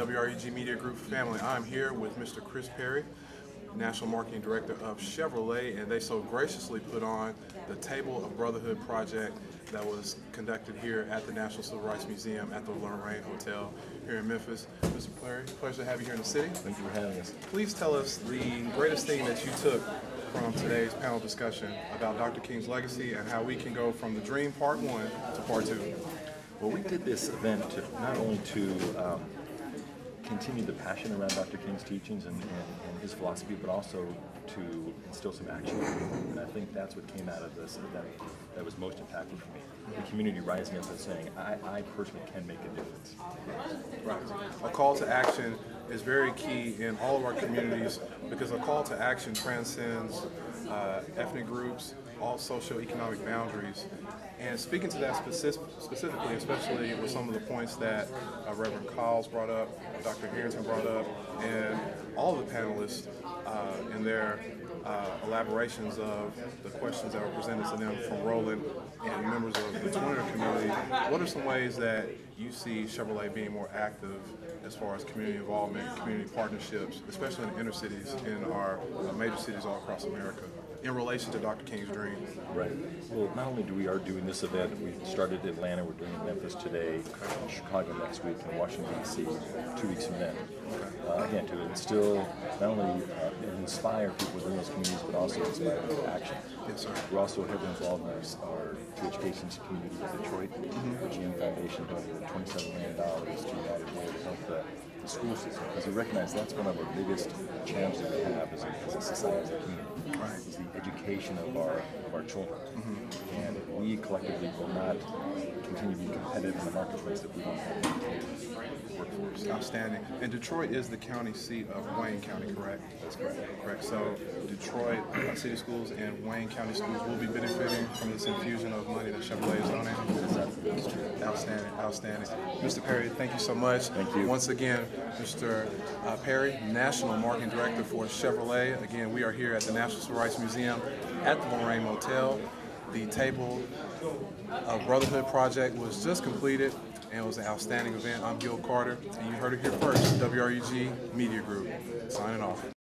WREG Media Group family. I'm here with Mr. Chris Perry, National Marketing Director of Chevrolet, and they so graciously put on the Table of Brotherhood project that was conducted here at the National Civil Rights Museum at the Lorraine Hotel here in Memphis. Mr. Perry, pleasure to have you here in the city. Thank you for having us. Please tell us the greatest thing that you took from today's panel discussion about Dr. King's legacy and how we can go from the dream part 1 to part 2. Well, we did this event not only to continue the passion around Dr. King's teachings and his philosophy, but also to instill some action. And I think that's what came out of this event that was most impactful for me. The community rising up and saying, I personally can make a difference. Right. A call to action is very key in all of our communities because a call to action transcends ethnic groups, all socioeconomic boundaries. And speaking to that specifically, especially with some of the points that Reverend Kyles brought up, Dr. Harrington brought up, and all of the panelists in their elaborations of the questions that were presented to them from Roland and members of the Twinner community, what are some ways that you see Chevrolet being more active as far as community involvement, community partnerships, especially in the inner cities in our major cities all across America, in relation to Dr. King's dream? Right. Well, not only are doing this event, we started in Atlanta, we're doing it in Memphis today, in Chicago next week, and Washington, D.C. 2 weeks from then. Again, to instill, not only inspire people within those communities, but also inspire them to action. Yes, sir. We're also heavily involved in our education community in Detroit. The GM Foundation donated $27 million to United Way to help the school system, because we recognize that's one of our biggest challenges that we have as a society, as a community, right, is the education of our children. And we collectively will not continue to be competitive in the marketplace if we don't have a workforce. Outstanding. And Detroit is the county seat of Wayne County, correct? That's correct. Correct. So Detroit City Schools and Wayne County Schools will be benefiting from this infusion of money that Chevrolet is donating. That's true. Outstanding, outstanding. Mr. Perry, thank you so much. Thank you. Once again, Mr. Perry, National Marketing Director for Chevrolet. Again, we are here at the National Civil Rights Museum at the Lorraine Motel. The Table of Brotherhood project was just completed and it was an outstanding event. I'm Gil Carter, and you heard it here first, WREG Media Group. Signing off.